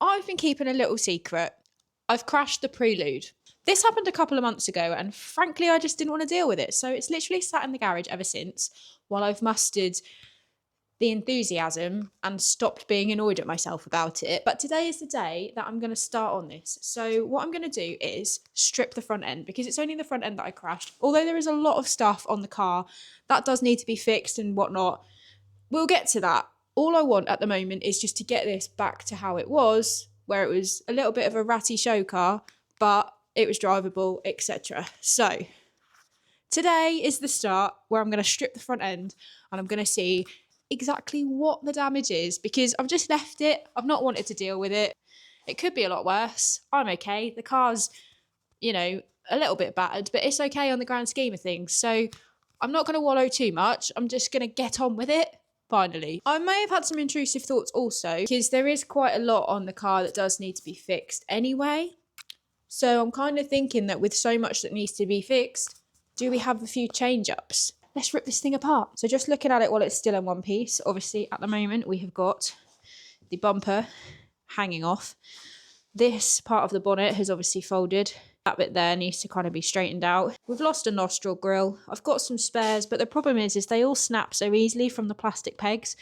I've been keeping a little secret. I've crashed the Prelude. This happened a couple of months ago, and frankly, I just didn't want to deal with it. So it's literally sat in the garage ever since, while I've mustered the enthusiasm and stopped being annoyed at myself about it. But today is the day that I'm going to start on this. So what I'm going to do is strip the front end, because it's only the front end that I crashed. Although there is a lot of stuff on the car that does need to be fixed and whatnot. We'll get to that. All I want at the moment is just to get this back to how it was, where it was a little bit of a ratty show car, but it was drivable, etc. So today is the start where I'm going to strip the front end and I'm going to see exactly what the damage is, because I've just left it. I've not wanted to deal with it. It could be a lot worse. I'm okay. The car's, a little bit battered, but it's okay on the grand scheme of things. So I'm not going to wallow too much. I'm just going to get on with it. Finally, I may have had some intrusive thoughts also, because there is quite a lot on the car that does need to be fixed anyway. So I'm kind of thinking that with so much that needs to be fixed, do we have a few change-ups? Let's rip this thing apart. So just looking at it while it's still in one piece, obviously at the moment we have got the bumper hanging off. This part of the bonnet has obviously folded. That bit there needs to kind of be straightened out. We've lost a nostril grille. I've got some spares, but the problem is they all snap so easily from the plastic pegs.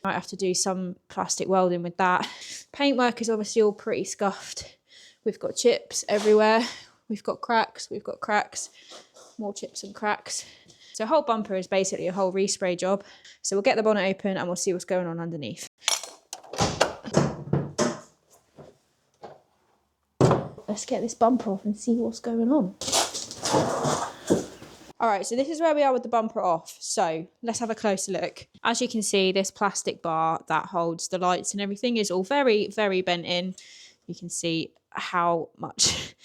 Might have to do some plastic welding with that. Paintwork is obviously all pretty scuffed. We've got chips everywhere. We've got cracks. More chips and cracks. So whole bumper is basically a whole respray job. So we'll get the bonnet open and we'll see what's going on underneath. Let's get this bumper off and see what's going on. All right, so this is where we are with the bumper off. So let's have a closer look. As you can see, this plastic bar that holds the lights and everything is all very, very bent in. You can see how much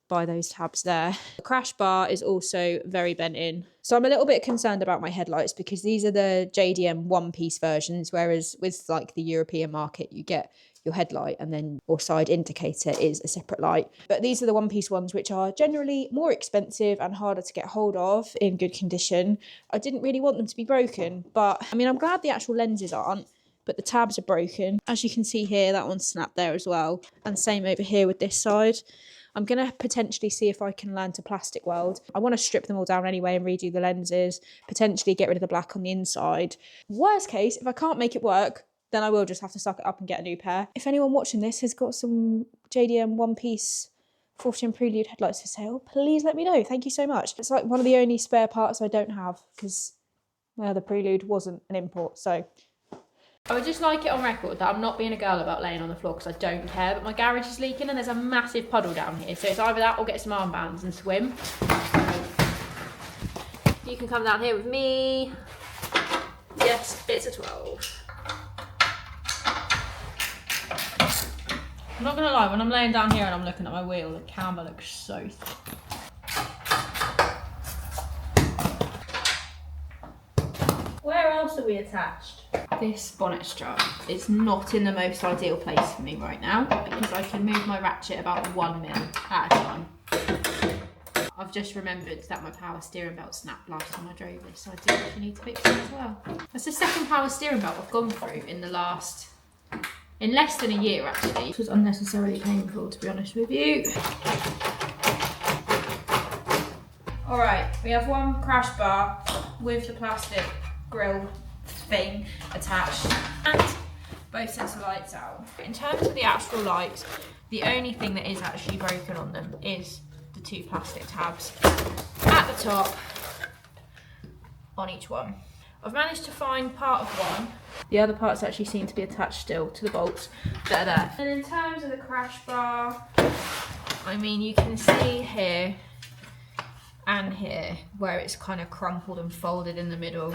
by those tabs there. The crash bar is also very bent in. So I'm a little bit concerned about my headlights, because these are the JDM one-piece versions, whereas with like the European market, you get your headlight and then your side indicator is a separate light. But these are the one-piece ones, which are generally more expensive and harder to get hold of in good condition. I didn't really want them to be broken, but I mean, I'm glad the actual lenses aren't, but the tabs are broken. As you can see here, that one's snapped there as well. And same over here with this side. I'm going to potentially see if I can learn to plastic weld. I want to strip them all down anyway and redo the lenses, potentially get rid of the black on the inside. Worst case, if I can't make it work, then I will just have to suck it up and get a new pair. If anyone watching this has got some JDM one-piece 14 Prelude headlights for sale, please let me know. Thank you so much. It's like one of the only spare parts I don't have, because the Prelude wasn't an import, so... I would just like it on record that I'm not being a girl about laying on the floor, because I don't care, but my garage is leaking and there's a massive puddle down here, so it's either that or get some armbands and swim. You can come down here with me. Yes, it's a 12. I'm not going to lie, when I'm laying down here and I'm looking at my wheel, the camber looks so thick. Where else are we attached? This bonnet strap is not in the most ideal place for me right now, because I can move my ratchet about 1 mil at a time. I've just remembered that my power steering belt snapped last time I drove this, so I do actually need to fix it as well. That's the second power steering belt I've gone through in less than a year actually. This was unnecessarily painful, to be honest with you. All right, we have one crash bar with the plastic grille thing attached and both sets of lights out. In terms of the actual lights, the only thing that is actually broken on them is the two plastic tabs at the top on each one. I've managed to find part of one. The other parts actually seem to be attached still to the bolts that are there. And in terms of the crash bar, I mean, you can see here and here where it's kind of crumpled and folded in the middle.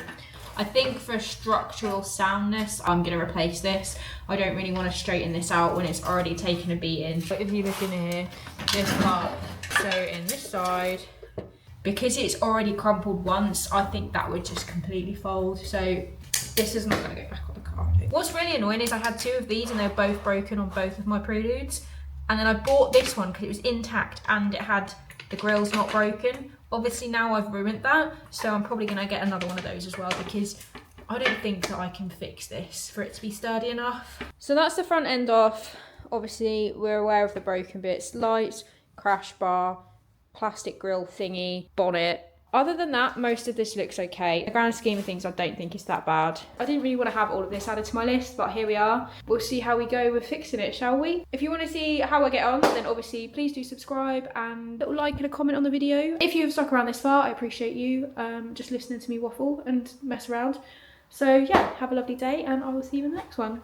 I think for structural soundness, I'm going to replace this. I don't really want to straighten this out when it's already taken a beating. But if you look in here, this part, so in this side, because it's already crumpled once, I think that would just completely fold. So this is not going to go back on the car. What's really annoying is I had two of these and they're both broken on both of my Preludes. And then I bought this one because it was intact and it had the grills not broken. Obviously now I've ruined that, so I'm probably going to get another one of those as well, because I don't think that I can fix this for it to be sturdy enough. So that's the front end off. Obviously, we're aware of the broken bits. Light, crash bar, plastic grille thingy, bonnet. Other than that, most of this looks okay. In the grand scheme of things, I don't think it's that bad. I didn't really want to have all of this added to my list, but here we are. We'll see how we go with fixing it, shall we? If you want to see how I get on, then obviously please do subscribe and a little like and a comment on the video. If you've stuck around this far, I appreciate you just listening to me waffle and mess around. So yeah, have a lovely day and I will see you in the next one.